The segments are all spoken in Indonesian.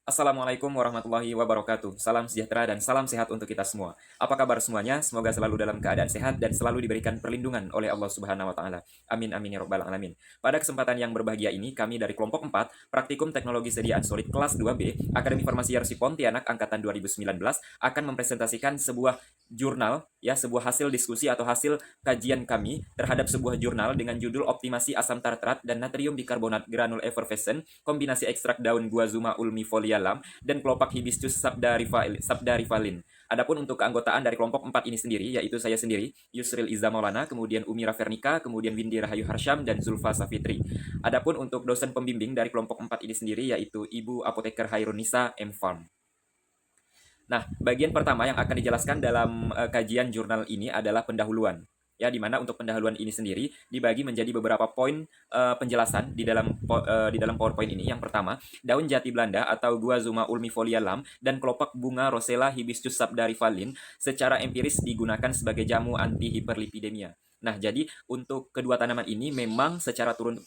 Assalamualaikum warahmatullahi wabarakatuh. Salam sejahtera dan salam sehat untuk kita semua. Apa kabar semuanya? Semoga selalu dalam keadaan sehat dan selalu diberikan perlindungan oleh Allah Subhanahu wa taala. Amin amin ya rabbal alamin. Pada kesempatan yang berbahagia ini, kami dari kelompok 4, Praktikum Teknologi Sediaan Solid kelas 2B, Akademi Farmasi Yarsi Pontianak angkatan 2019 akan mempresentasikan sebuah jurnal ya, sebuah hasil diskusi atau hasil kajian kami terhadap sebuah jurnal dengan judul Optimasi Asam Tartrat dan Natrium Bikarbonat Granul Effervescent Kombinasi Ekstrak Daun Guazuma ulmifolia dan kelopak Hibiscus sabdarifalin. Adapun untuk keanggotaan dari kelompok 4 ini sendiri, yaitu saya sendiri, Yusril Iza Maulana, kemudian Umira Vernika, kemudian Windy Rahayu Harsyam, dan Zulfa Safitri. Adapun untuk dosen pembimbing dari kelompok 4 ini sendiri, yaitu Ibu Apoteker Hairunisa M. Farm. Nah, bagian pertama yang akan dijelaskan dalam kajian jurnal ini adalah pendahuluan. Ya, di mana untuk pendahuluan ini sendiri dibagi menjadi beberapa poin penjelasan di dalam PowerPoint ini. Yang pertama, daun jati Belanda atau Guazuma ulmifolia lam dan kelopak bunga Rosella hibiscus sabdarifalin secara empiris digunakan sebagai jamu anti hiperlipidemia. Nah, jadi untuk kedua tanaman ini memang secara turun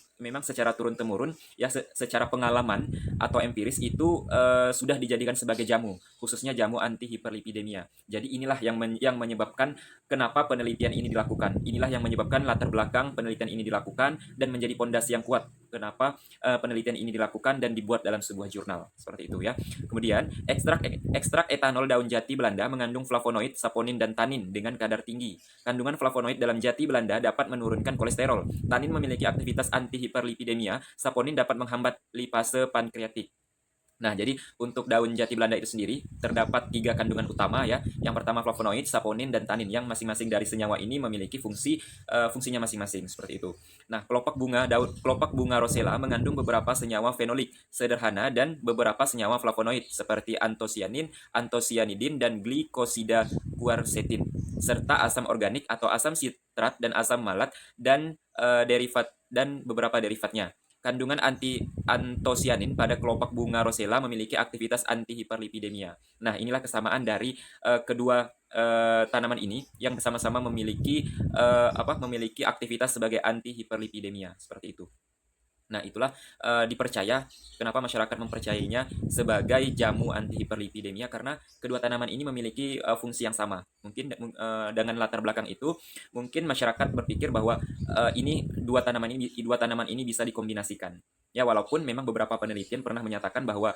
temurun ya secara pengalaman atau empiris itu sudah dijadikan sebagai jamu, khususnya jamu anti hiperlipidemia. Jadi inilah yang menyebabkan kenapa penelitian ini dilakukan. Inilah yang menyebabkan latar belakang penelitian ini dilakukan dan menjadi pondasi yang kuat kenapa penelitian ini dilakukan dan dibuat dalam sebuah jurnal. Seperti itu ya. Kemudian, ekstrak etanol daun jati Belanda mengandung flavonoid, saponin, dan tanin dengan kadar tinggi. Kandungan flavonoid dalam jati Belanda dapat menurunkan kolesterol. Tanin memiliki aktivitas anti hiperlipidemia, saponin dapat menghambat lipase pankreatik. Nah, jadi untuk daun jati Belanda itu sendiri terdapat 3 kandungan utama ya. Yang pertama flavonoid, saponin, dan tanin yang masing-masing dari senyawa ini memiliki fungsinya masing-masing seperti itu. Nah, kelopak bunga Rosella mengandung beberapa senyawa fenolik sederhana dan beberapa senyawa flavonoid seperti antosianin, antosianidin, dan glikosida quercetin serta asam organik atau asam sitrat dan asam malat dan beberapa derivatnya. Kandungan antosianin pada kelopak bunga Rosella memiliki aktivitas anti-hiperlipidemia. Nah, inilah kesamaan dari kedua tanaman ini yang sama-sama memiliki aktivitas sebagai anti-hiperlipidemia seperti itu. Nah, itulah dipercaya kenapa masyarakat mempercayainya sebagai jamu anti hiperlipidemia karena kedua tanaman ini memiliki fungsi yang sama. Mungkin dengan latar belakang itu, mungkin masyarakat berpikir bahwa dua tanaman ini bisa dikombinasikan. Ya, walaupun memang beberapa penelitian pernah menyatakan bahwa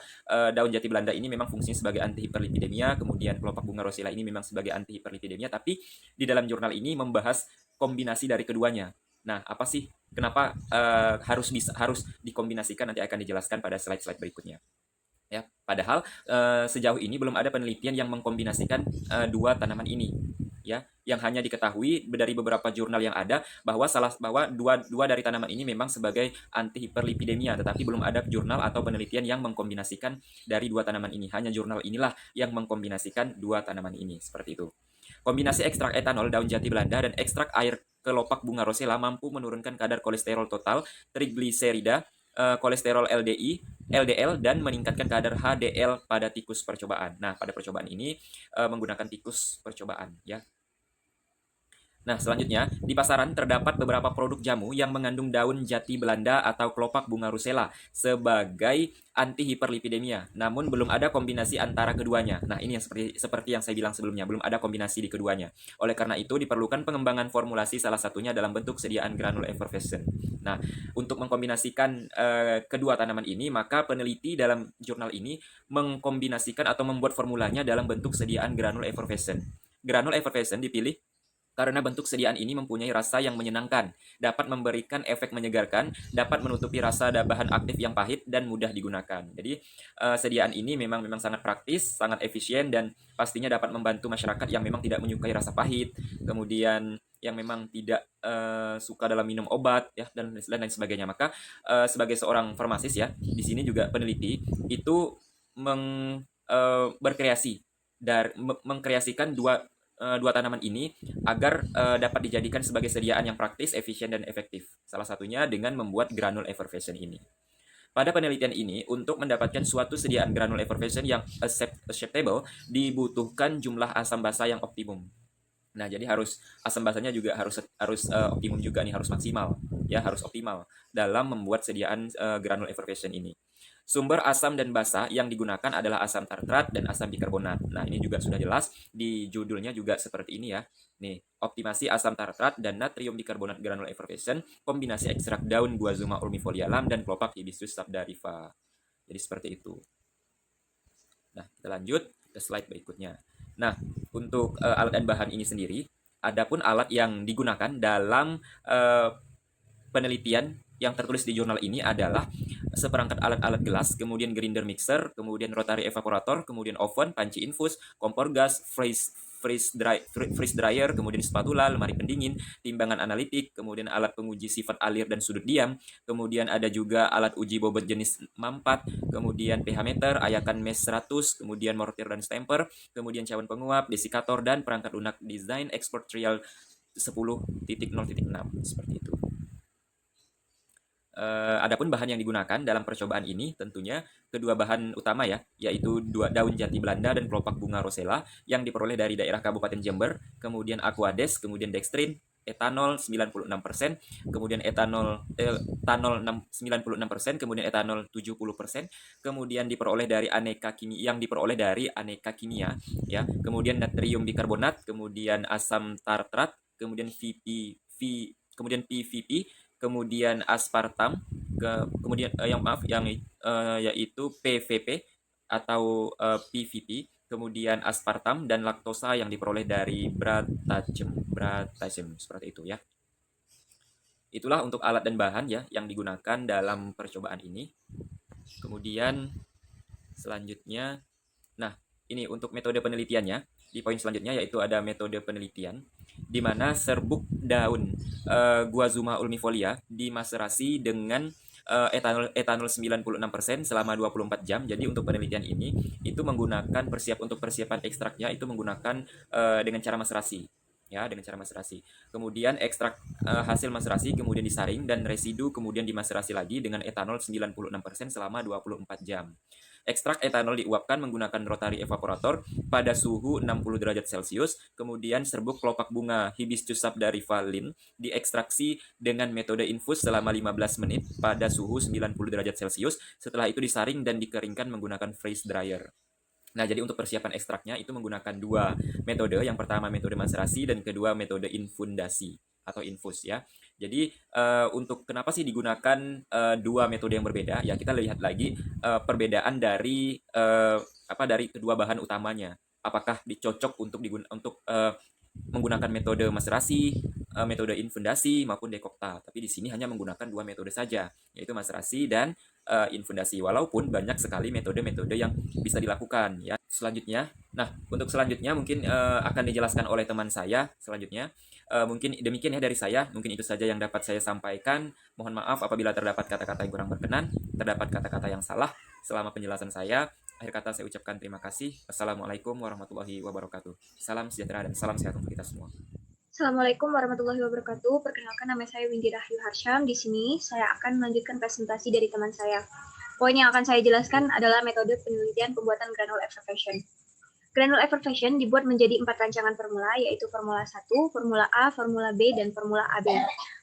daun jati Belanda ini memang fungsinya sebagai anti hiperlipidemia, kemudian kelopak bunga Rosella ini memang sebagai anti hiperlipidemia, tapi di dalam jurnal ini membahas kombinasi dari keduanya. Nah, apa sih kenapa harus dikombinasikan, nanti akan dijelaskan pada slide-slide berikutnya. Ya, padahal sejauh ini belum ada penelitian yang mengkombinasikan dua tanaman ini. Ya, yang hanya diketahui dari beberapa jurnal yang ada bahwa dua dari tanaman ini memang sebagai anti hiperlipidemia, tetapi belum ada jurnal atau penelitian yang mengkombinasikan dari dua tanaman ini. Hanya jurnal inilah yang mengkombinasikan dua tanaman ini, seperti itu. Kombinasi ekstrak etanol daun jati Belanda dan ekstrak air kelopak bunga Rosella mampu menurunkan kadar kolesterol total, trigliserida, kolesterol LDL, dan meningkatkan kadar HDL pada tikus percobaan. Nah, pada percobaan ini menggunakan tikus percobaan ya. Nah, selanjutnya, di pasaran terdapat beberapa produk jamu yang mengandung daun jati Belanda atau kelopak bunga Rosella sebagai anti hiperlipidemia. Namun belum ada kombinasi antara keduanya. Nah, ini yang seperti yang saya bilang sebelumnya, belum ada kombinasi di keduanya. Oleh karena itu diperlukan pengembangan formulasi salah satunya dalam bentuk sediaan granul effervescent. Nah, untuk mengkombinasikan kedua tanaman ini, maka peneliti dalam jurnal ini mengkombinasikan atau membuat formulanya dalam bentuk sediaan granul effervescent. Granul effervescent dipilih karena bentuk sediaan ini mempunyai rasa yang menyenangkan, dapat memberikan efek menyegarkan, dapat menutupi rasa bahan aktif yang pahit, dan mudah digunakan. Jadi, sediaan ini memang sangat praktis, sangat efisien, dan pastinya dapat membantu masyarakat yang memang tidak menyukai rasa pahit, kemudian yang memang tidak suka dalam minum obat, ya, dan lain sebagainya. Maka, sebagai seorang farmasis, ya, di sini juga peneliti itu berkreasi mengkreasikan dua tanaman ini agar dapat dijadikan sebagai sediaan yang praktis, efisien, dan efektif. Salah satunya dengan membuat granul effervescent ini. Pada penelitian ini, untuk mendapatkan suatu sediaan granul effervescent yang acceptable, dibutuhkan jumlah asam basa yang optimum. Nah, jadi asam basanya juga harus optimum juga nih, harus maksimal. ya harus optimal dalam membuat sediaan granul effervescent ini. Sumber asam dan basa yang digunakan adalah asam tartrat dan asam bikarbonat. Nah, ini juga sudah jelas di judulnya juga seperti ini ya. Nih, optimasi asam tartrat dan natrium bikarbonat granul effervescent, kombinasi ekstrak daun Guazuma ulmifolialam dan kelopak Hibiscus sabdarifa. Jadi seperti itu. Nah, kita lanjut ke slide berikutnya. Nah, untuk alat dan bahan ini sendiri, adapun alat yang digunakan dalam penelitian yang tertulis di jurnal ini adalah seperangkat alat-alat gelas, kemudian grinder mixer, kemudian rotary evaporator, kemudian oven, panci infus, kompor gas, freeze dryer, kemudian spatula, lemari pendingin, timbangan analitik, kemudian alat penguji sifat alir dan sudut diam, kemudian ada juga alat uji bobot jenis mampat, kemudian pH meter, ayakan mes 100, kemudian mortir dan stamper, kemudian cawan penguap, desikator, dan perangkat lunak design export trial 10.0.6 seperti itu. Adapun bahan yang digunakan dalam percobaan ini tentunya kedua bahan utama ya, yaitu daun jati Belanda dan kelopak bunga rosella yang diperoleh dari daerah Kabupaten Jember, kemudian aquades, kemudian dextrin, etanol 96%, kemudian etanol 96%, kemudian etanol 70%, kemudian diperoleh dari aneka kimia ya, kemudian natrium bikarbonat, kemudian asam tartrat, kemudian kemudian PVP, kemudian aspartam, kemudian yaitu PVP atau PVP, kemudian aspartam dan laktosa yang diperoleh dari bratacem seperti itu ya. Itulah untuk alat dan bahan ya yang digunakan dalam percobaan ini. Kemudian selanjutnya, nah ini untuk metode penelitiannya. Di poin selanjutnya yaitu ada metode penelitian di mana serbuk daun Guazuma ulmifolia dimaserasi dengan etanol 96% selama 24 jam. Jadi untuk penelitian ini itu menggunakan persiapan ekstraknya itu menggunakan dengan cara maserasi ya, dengan cara maserasi. Kemudian ekstrak hasil maserasi kemudian disaring dan residu kemudian dimaserasi lagi dengan etanol 96% selama 24 jam. Ekstrak etanol diuapkan menggunakan rotary evaporator pada suhu 60 derajat Celcius, kemudian serbuk kelopak bunga Hibiscus sabdarifa Linn diekstraksi dengan metode infus selama 15 menit pada suhu 90 derajat Celcius, setelah itu disaring dan dikeringkan menggunakan freeze dryer. Nah, jadi untuk persiapan ekstraknya itu menggunakan dua metode, yang pertama metode maserasi dan kedua metode infundasi atau infus ya. Jadi untuk kenapa sih digunakan dua metode yang berbeda? Ya kita lihat lagi perbedaan dari dari kedua bahan utamanya. Apakah dicocok untuk menggunakan metode maserasi, metode infundasi maupun dekokta. Tapi di sini hanya menggunakan dua metode saja, yaitu maserasi dan infundasi. Walaupun banyak sekali metode-metode yang bisa dilakukan ya. Selanjutnya, nah untuk selanjutnya mungkin akan dijelaskan oleh teman saya selanjutnya. Mungkin demikian ya dari saya. Mungkin itu saja yang dapat saya sampaikan. Mohon maaf apabila terdapat kata-kata yang kurang berkenan, terdapat kata-kata yang salah selama penjelasan saya. Akhir kata saya ucapkan terima kasih. Assalamualaikum warahmatullahi wabarakatuh. Salam sejahtera dan salam sehat untuk kita semua. Assalamualaikum warahmatullahi wabarakatuh. Perkenalkan, nama saya Windy Rahyu Harsyam. Di sini saya akan melanjutkan presentasi dari teman saya. Poin yang akan saya jelaskan adalah metode penelitian pembuatan granul effervescent. Granul effervescent dibuat menjadi 4 rancangan formula, yaitu formula 1, formula A, formula B, dan formula AB.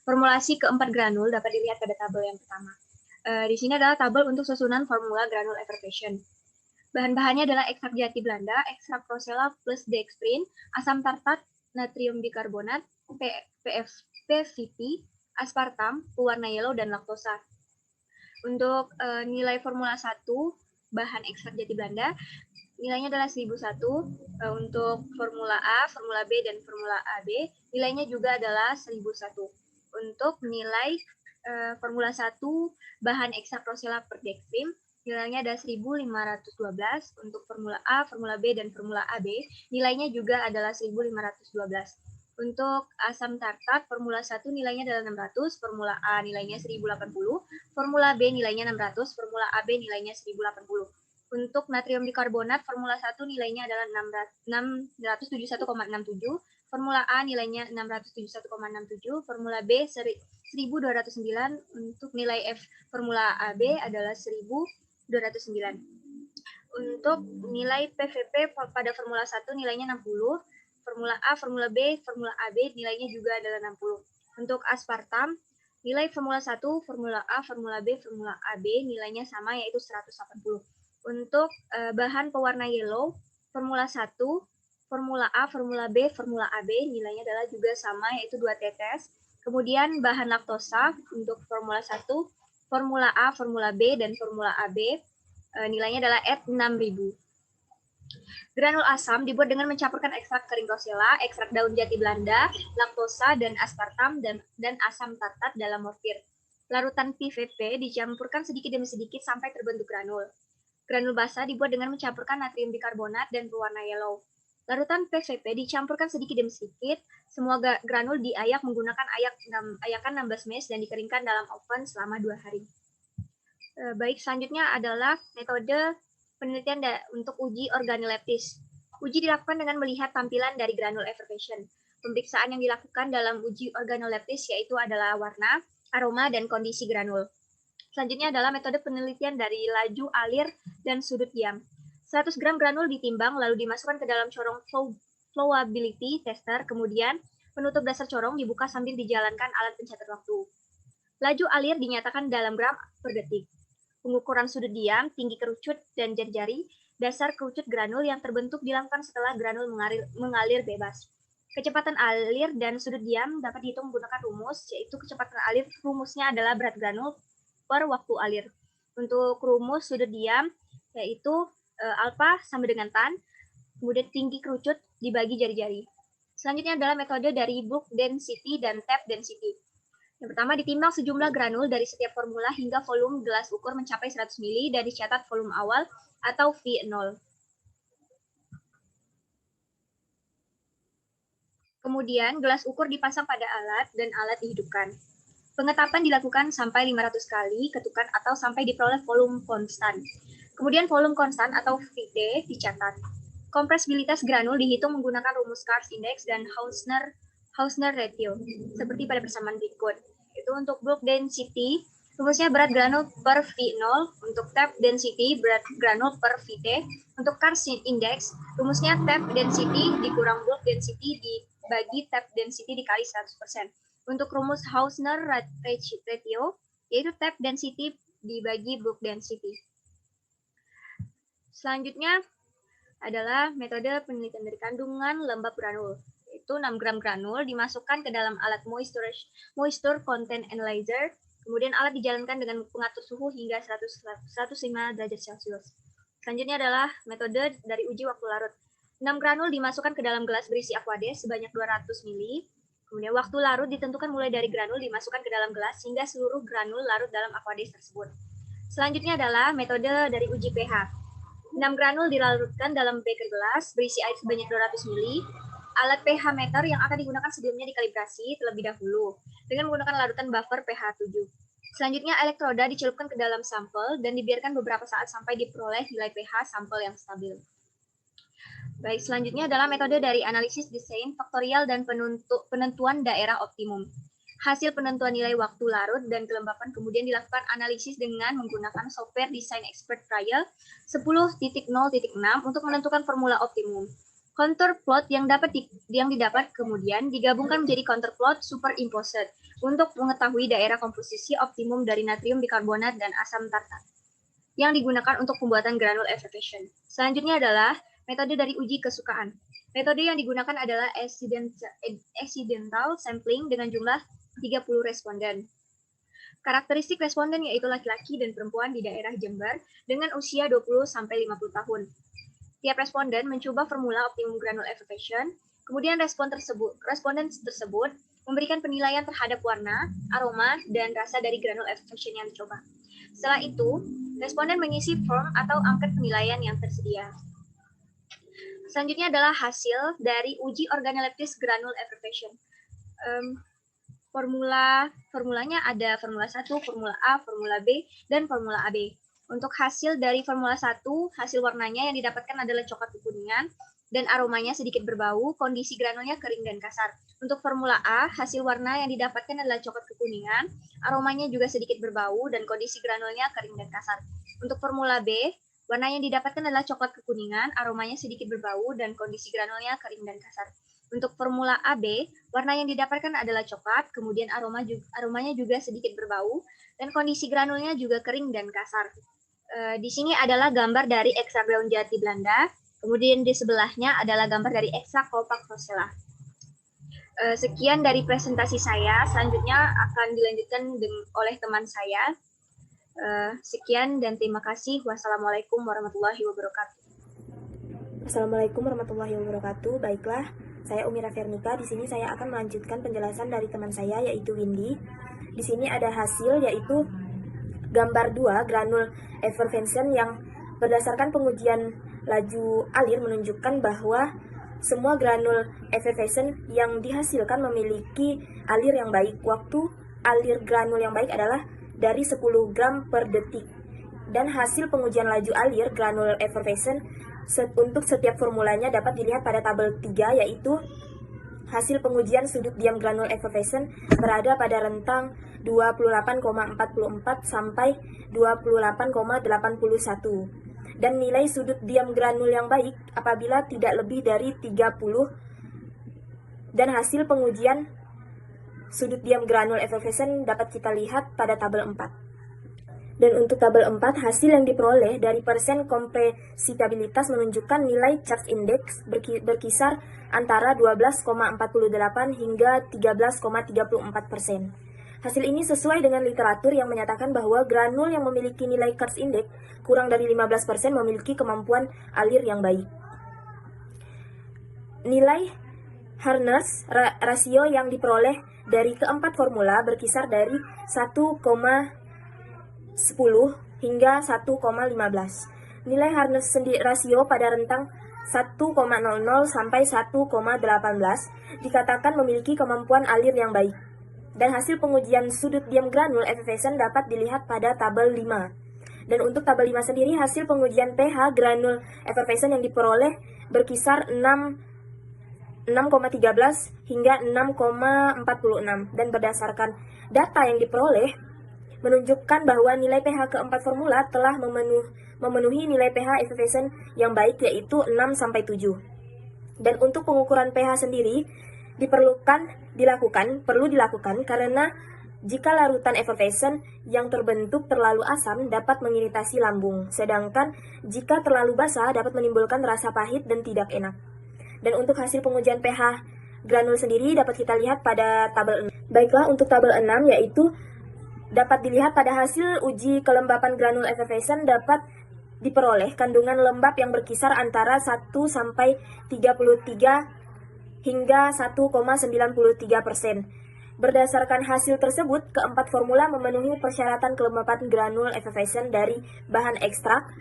Formulasi keempat granul dapat dilihat pada tabel yang pertama. Di sini adalah tabel untuk susunan formula granul effervescent. Bahan-bahannya adalah ekstrak jati Belanda, ekstrak rosella plus dextrin, asam tartrat, natrium bikarbonat, PVP, aspartam, pewarna yellow, dan laktosa. Untuk nilai formula 1, bahan ekstrak jati Belanda, nilainya adalah 1001. Untuk formula A, formula B, dan formula AB, nilainya juga adalah 1001. Untuk nilai formula 1, bahan ekstrak rosella per dextrin, nilainya ada 1512. Untuk formula A, formula B, dan formula AB, nilainya juga adalah 1512. Untuk asam tartrat, formula 1 nilainya adalah 600, formula A nilainya 1080, formula B nilainya 600, formula AB nilainya 1080. Untuk natrium bikarbonat, formula 1 nilainya adalah 671,67, formula A nilainya 671,67, formula B 1209, untuk nilai F formula AB adalah 1209. Untuk nilai PVP pada formula 1 nilainya 60, formula A, formula B, formula AB nilainya juga adalah 60. Untuk aspartam, Nilai Formula 1, Formula A, Formula B, Formula AB nilainya sama yaitu 180. Untuk bahan pewarna yellow, Formula 1, Formula A, Formula B, Formula AB nilainya adalah juga sama yaitu 2 tetes. Kemudian bahan laktosa untuk Formula 1, Formula A, Formula B, dan Formula AB nilainya adalah 6.000. Granul asam dibuat dengan mencampurkan ekstrak kering rosella, ekstrak daun jati Belanda, laktosa, dan aspartam dan asam tartat dalam mortir. Larutan PVP dicampurkan sedikit demi sedikit sampai terbentuk granul. Granul basah dibuat dengan mencampurkan natrium bikarbonat dan pewarna yellow. Larutan PVP dicampurkan sedikit demi sedikit. Semua granul diayak menggunakan ayakan 16 mesh dan dikeringkan dalam oven selama 2 hari. Baik, selanjutnya adalah metode penelitian untuk uji organoleptis. Uji dilakukan dengan melihat tampilan dari granul effervescent. Pemeriksaan yang dilakukan dalam uji organoleptis yaitu adalah warna, aroma, dan kondisi granul. Selanjutnya adalah metode penelitian dari laju, alir, dan sudut diam. 100 gram granul ditimbang lalu dimasukkan ke dalam corong flowability tester, kemudian penutup dasar corong dibuka sambil dijalankan alat pencatat waktu. Laju alir dinyatakan dalam gram per detik. Pengukuran sudut diam, tinggi kerucut, dan jari-jari, dasar kerucut granul yang terbentuk dilakukan setelah granul mengalir bebas. Kecepatan alir dan sudut diam dapat dihitung menggunakan rumus, yaitu kecepatan alir rumusnya adalah berat granul per waktu alir. Untuk rumus sudut diam, yaitu alfa sama dengan tan, kemudian tinggi kerucut dibagi jari-jari. Selanjutnya adalah metode dari bulk density dan tap density. Yang pertama, ditimbang sejumlah granul dari setiap formula hingga volume gelas ukur mencapai 100 ml dan dicatat volume awal atau V0. Kemudian, gelas ukur dipasang pada alat dan alat dihidupkan. Pengetapan dilakukan sampai 500 kali ketukan atau sampai diperoleh volume konstan. Kemudian volume konstan atau VD dicatat. Kompresibilitas granul dihitung menggunakan rumus Karst Index dan Hausner ratio, seperti pada persamaan berikut. Itu untuk bulk density, rumusnya berat granul per V0, untuk tap density, berat granul per VT, untuk Karst Index, rumusnya tap density dikurang bulk density dibagi tap density dikali 100%. Untuk rumus Hausner ratio, yaitu tap density dibagi bulk density. Selanjutnya adalah metode penelitian dari kandungan lembab granul. Itu 6 gram granul dimasukkan ke dalam alat moisture content analyzer, kemudian alat dijalankan dengan pengatur suhu hingga 105 derajat Celcius. Selanjutnya adalah metode dari uji waktu larut. 6 granul dimasukkan ke dalam gelas berisi aquades sebanyak 200 ml. Kemudian waktu larut ditentukan mulai dari granul dimasukkan ke dalam gelas hingga seluruh granul larut dalam aquades tersebut. Selanjutnya adalah metode dari uji pH. 6 granul dilarutkan dalam beker gelas berisi air sebanyak 200 ml. Alat pH meter yang akan digunakan sebelumnya dikalibrasi terlebih dahulu dengan menggunakan larutan buffer pH 7. Selanjutnya elektroda dicelupkan ke dalam sampel dan dibiarkan beberapa saat sampai diperoleh nilai pH sampel yang stabil. Baik, selanjutnya adalah metode dari analisis desain faktorial dan penentuan daerah optimum. Hasil penentuan nilai waktu larut dan kelembapan kemudian dilakukan analisis dengan menggunakan software Design Expert Trial 10.0.6 untuk menentukan formula optimum. Contour plot yang didapat kemudian digabungkan menjadi contour plot superimposed untuk mengetahui daerah komposisi optimum dari natrium bikarbonat dan asam tartat yang digunakan untuk pembuatan granul effervescent. Selanjutnya adalah metode dari uji kesukaan. Metode yang digunakan adalah accidental sampling dengan jumlah 30 responden. Karakteristik responden yaitu laki-laki dan perempuan di daerah Jember dengan usia 20-50 tahun. Tiap responden mencoba formula optimum granul effervescent, kemudian responden tersebut memberikan penilaian terhadap warna, aroma, dan rasa dari granul effervescent yang dicoba. Setelah itu, responden mengisi form atau angket penilaian yang tersedia. Selanjutnya adalah hasil dari uji organoleptis granul effervescent. Formulanya ada formula 1, formula A, formula B, dan formula AB. Untuk hasil dari formula 1, hasil warnanya yang didapatkan adalah coklat kekuningan dan aromanya sedikit berbau, kondisi granulnya kering dan kasar. Untuk formula A, hasil warna yang didapatkan adalah coklat kekuningan, aromanya juga sedikit berbau dan kondisi granulnya kering dan kasar. Untuk formula B, warna yang didapatkan adalah coklat kekuningan, aromanya sedikit berbau dan kondisi granulnya kering dan kasar. Untuk formula AB, warna yang didapatkan adalah coklat, kemudian aromanya juga sedikit berbau, dan kondisi granulnya juga kering dan kasar. Di sini adalah gambar dari ekstrak daun jati Belanda, kemudian di sebelahnya adalah gambar dari ekstrak Kolpak Rosella. Sekian dari presentasi saya, selanjutnya akan dilanjutkan oleh teman saya. Sekian dan terima kasih. Wassalamualaikum warahmatullahi wabarakatuh. Assalamualaikum warahmatullahi wabarakatuh. Baiklah, saya Umi Rafirnika. Di sini saya akan melanjutkan penjelasan dari teman saya yaitu Windy. Di sini ada hasil yaitu gambar 2 granul effervescent yang berdasarkan pengujian laju alir menunjukkan bahwa semua granul effervescent yang dihasilkan memiliki alir yang baik. Waktu alir granul yang baik adalah dari 10 gram per detik. Dan hasil pengujian laju alir granul effervescent untuk setiap formulanya dapat dilihat pada tabel 3, yaitu hasil pengujian sudut diam granul effervescent berada pada rentang 28,44 sampai 28,81 dan nilai sudut diam granul yang baik apabila tidak lebih dari 30 dan hasil pengujian sudut diam granul effervescent dapat kita lihat pada tabel 4. Dan untuk tabel 4, hasil yang diperoleh dari persen kompresitabilitas menunjukkan nilai Church Index berkisar antara 12,48 hingga 13,34%. Hasil ini sesuai dengan literatur yang menyatakan bahwa granul yang memiliki nilai Church Index kurang dari 15% memiliki kemampuan alir yang baik. Nilai Harness rasio yang diperoleh dari keempat formula berkisar dari 1,10 hingga 1,15. Nilai Harness rasio pada rentang 1,00 sampai 1,18 dikatakan memiliki kemampuan alir yang baik. Dan hasil pengujian sudut diam granul effervescent dapat dilihat pada tabel 5. Dan untuk tabel 5 sendiri, hasil pengujian pH granul effervescent yang diperoleh berkisar 6,13 hingga 6,46 dan berdasarkan data yang diperoleh menunjukkan bahwa nilai pH keempat formula telah memenuhi nilai pH effervescent yang baik yaitu 6-7. Dan untuk pengukuran pH sendiri perlu dilakukan karena jika larutan effervescent yang terbentuk terlalu asam dapat mengiritasi lambung, sedangkan jika terlalu basah dapat menimbulkan rasa pahit dan tidak enak. Dan untuk hasil pengujian pH granul sendiri dapat kita lihat pada tabel 6. Baiklah, untuk tabel 6 yaitu dapat dilihat pada hasil uji kelembapan granul effervescent dapat diperoleh kandungan lembab yang berkisar antara 1 sampai 33 hingga 1,93%. Berdasarkan hasil tersebut, keempat formula memenuhi persyaratan kelembapan granul effervescent dari bahan ekstrak,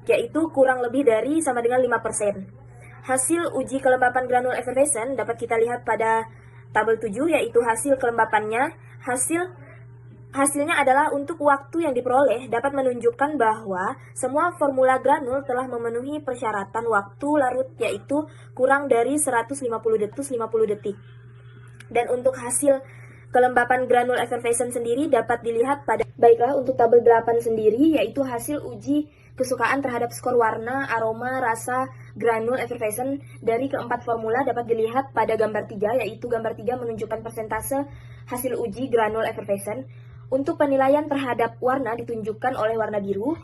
yaitu kurang lebih dari sama dengan 5%. Hasil uji kelembapan granul effervescent dapat kita lihat pada tabel 7, yaitu hasil kelembapannya. Hasilnya adalah untuk waktu yang diperoleh dapat menunjukkan bahwa semua formula granul telah memenuhi persyaratan waktu larut yaitu kurang dari 150 detik. Dan untuk hasil kelembapan granul effervescent sendiri dapat dilihat pada baiklah untuk tabel 8 sendiri yaitu hasil uji kesukaan terhadap skor warna, aroma, rasa granul effervescent dari keempat formula dapat dilihat pada gambar 3 yaitu gambar 3 menunjukkan persentase hasil uji granul effervescent. Untuk penilaian terhadap warna ditunjukkan oleh warna biru,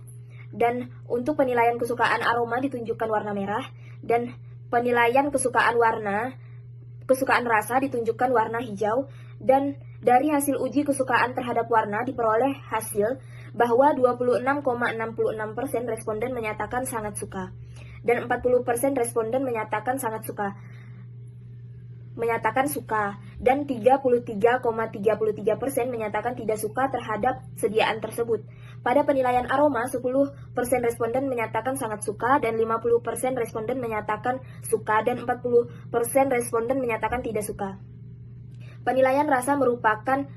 dan untuk penilaian kesukaan aroma ditunjukkan warna merah, dan penilaian kesukaan rasa ditunjukkan warna hijau, dan dari hasil uji kesukaan terhadap warna diperoleh hasil bahwa 26,66% responden menyatakan sangat suka, dan 40% responden menyatakan suka, dan 33,33% menyatakan tidak suka terhadap sediaan tersebut. Pada penilaian aroma, 10% responden menyatakan sangat suka, dan 50% responden menyatakan suka, dan 40% responden menyatakan tidak suka. Penilaian rasa merupakan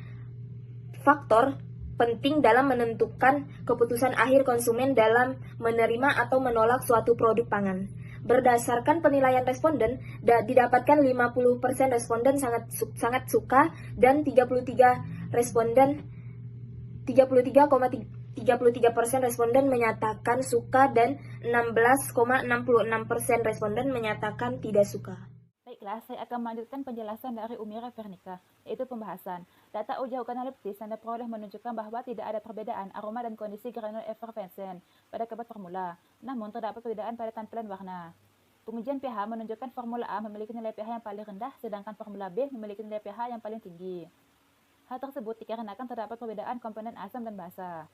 faktor penting dalam menentukan keputusan akhir konsumen dalam menerima atau menolak suatu produk pangan. Berdasarkan penilaian responden, didapatkan 50% responden sangat suka dan 33,33% responden menyatakan suka dan 16,66% responden menyatakan tidak suka. ikhlas, saya akan melanjutkan penjelasan dari Umira Vernica, yaitu pembahasan. Data uji organoleptis yang diperoleh menunjukkan bahwa tidak ada perbedaan aroma dan kondisi granul effervescen pada keempat formula, namun terdapat perbedaan pada tampilan warna. Pengujian pH menunjukkan formula A memiliki nilai pH yang paling rendah, sedangkan formula B memiliki nilai pH yang paling tinggi. Hal tersebut dikarenakan terdapat perbedaan komponen asam dan basa.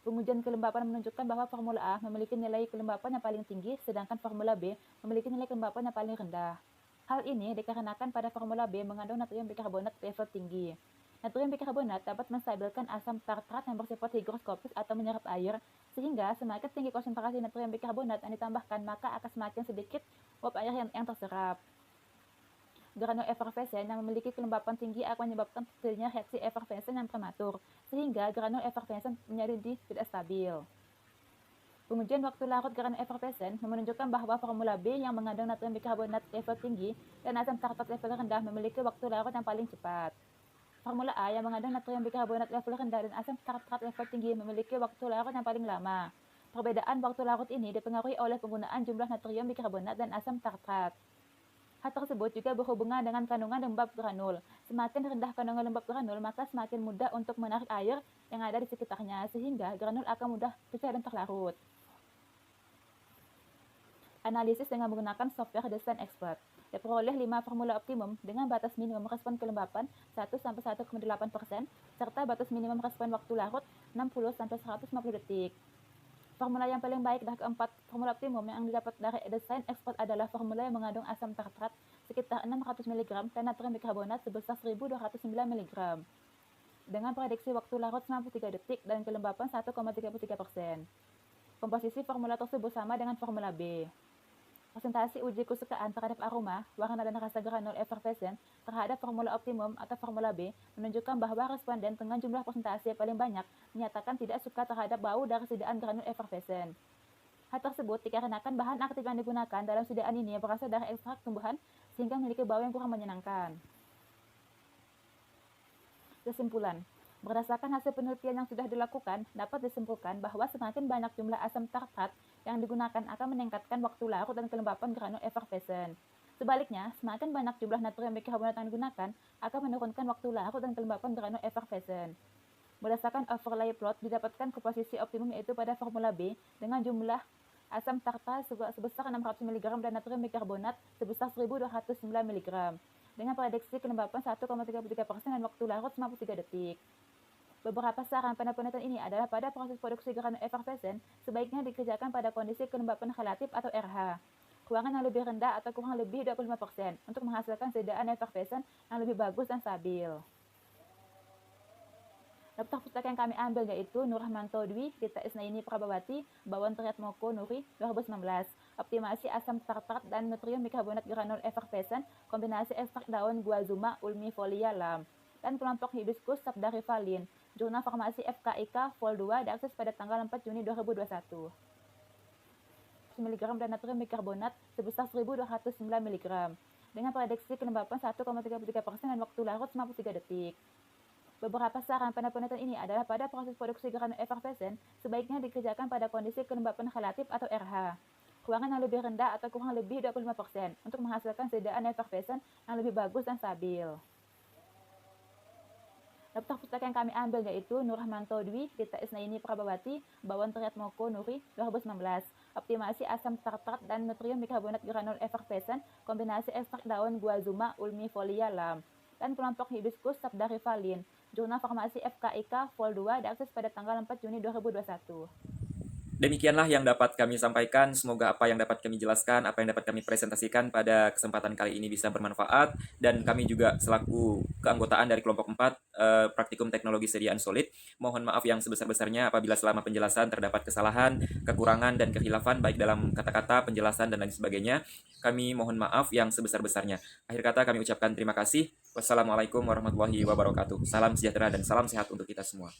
Pengujian kelembapan menunjukkan bahwa formula A memiliki nilai kelembapan yang paling tinggi, sedangkan formula B memiliki nilai kelembapan yang paling rendah. Hal ini dikarenakan pada formula B mengandung natrium bikarbonat level tinggi. Natrium bikarbonat dapat menstabilkan asam tartrat yang bersifat higroskopis atau menyerap air, sehingga semakin tinggi konsentrasi natrium bikarbonat yang ditambahkan, maka akan semakin sedikit uap air yang terserap. Granul effervescen yang memiliki kelembapan tinggi akan menyebabkan terjadinya reaksi effervescen yang prematur, sehingga granul effervescen menjadi tidak stabil. Pengujian waktu larut granul effervescen menunjukkan bahwa formula B yang mengandung natrium bikarbonat level tinggi dan asam tartrat level rendah memiliki waktu larut yang paling cepat. Formula A yang mengandung natrium bikarbonat level rendah dan asam tartrat level tinggi memiliki waktu larut yang paling lama. Perbedaan waktu larut ini dipengaruhi oleh penggunaan jumlah natrium bikarbonat dan asam tartrat. Hal tersebut juga berhubungan dengan kandungan lembab granul. Semakin rendah kandungan lembab granul, maka semakin mudah untuk menarik air yang ada di sekitarnya, sehingga granul akan mudah pecah dan terlarut. Analisis dengan menggunakan software Design Expert. Diperoleh 5 formula optimum dengan batas minimum respon kelembapan 1-1,8%, serta batas minimum respon waktu larut 60-150 detik. Formula yang paling baik dari keempat formula optimum yang didapat dari Design Expert adalah formula yang mengandung asam tartrat sekitar 600 mg dan natrium bikarbonat sebesar 1209 mg. Dengan prediksi waktu larut 93 detik dan kelembapan 1,33%. Komposisi formula tersebut sama dengan formula B. Presentasi uji kesukaan terhadap aroma, warna dan rasa granul effervescen terhadap formula optimum atau formula B menunjukkan bahwa responden dengan jumlah presentasi yang paling banyak menyatakan tidak suka terhadap bau dari sidaan granul effervescen. Hal tersebut dikarenakan bahan aktif yang digunakan dalam sidaan ini berasal dari ekstrak tumbuhan sehingga memiliki bau yang kurang menyenangkan. Kesimpulan. Berdasarkan hasil penelitian yang sudah dilakukan, dapat disimpulkan bahwa semakin banyak jumlah asam tartrat yang digunakan akan meningkatkan waktu larut dan kelembapan granul effervescen. Sebaliknya, semakin banyak jumlah natrium bikarbonat yang digunakan akan menurunkan waktu larut dan kelembapan granul effervescen. Berdasarkan overlay plot, didapatkan komposisi optimum yaitu pada formula B dengan jumlah asam tartrat sebesar 600 mg dan natrium bikarbonat sebesar 1209 mg. Dengan prediksi kelembapan 1,33% dan waktu larut 93 detik. Beberapa saran pada penelitian ini adalah pada proses produksi granul effervescen sebaiknya dikerjakan pada kondisi kelembapan relatif atau RH. Ruangan yang lebih rendah atau kurang lebih 25% untuk menghasilkan sidaan effervescen yang lebih bagus dan stabil. Daftar pustaka yang kami ambil yaitu Nur Rahmanto Dwi, Rita Isnaini Prabawati, Bawon Triatmoko Nuri, 2019. Optimasi asam tartrat dan natrium bikarbonat granul effervescen, kombinasi ekstrak daun guazuma ulmifolia lam. Dan kelompok hibiscus sabdarivalin, Jurnal Farmasi FKIK Vol 2 diakses pada tanggal 4 Juni 2021. mg dan natrium bikarbonat sebesar 1209 mg. Dengan prediksi kelembapan 1,33% dan waktu larut 93 detik. Beberapa saran pada penelitian ini adalah pada proses produksi granul effervescen sebaiknya dikerjakan pada kondisi kelembapan relatif atau RH. Ruangan yang lebih rendah atau kurang lebih 25% untuk menghasilkan sidaan effervescen yang lebih bagus dan stabil. Daftar pustaka yang kami ambil yaitu Nur Rahmanto Dwi, Rita Isnaini Prabawati, Bawon Triatmoko Nuri, 2019. Optimasi asam tartrat dan natrium bikarbonat granul effervescen, kombinasi ekstrak daun guazuma ulmifolia lam. Dan kelompok hibiscus sabdarivalin, Jurnal Farmasi FKIK Vol 2 diakses pada tanggal 4 Juni 2021. Demikianlah yang dapat kami sampaikan. Semoga apa yang dapat kami jelaskan, apa yang dapat kami presentasikan pada kesempatan kali ini bisa bermanfaat. Dan kami juga selaku keanggotaan dari kelompok 4 Praktikum Teknologi Sediaan Solid, mohon maaf yang sebesar-besarnya apabila selama penjelasan terdapat kesalahan, kekurangan, dan kehilafan baik dalam kata-kata, penjelasan, dan lain sebagainya. Kami mohon maaf yang sebesar-besarnya. Akhir kata kami ucapkan terima kasih. Wassalamualaikum warahmatullahi wabarakatuh. Salam sejahtera dan salam sehat untuk kita semua.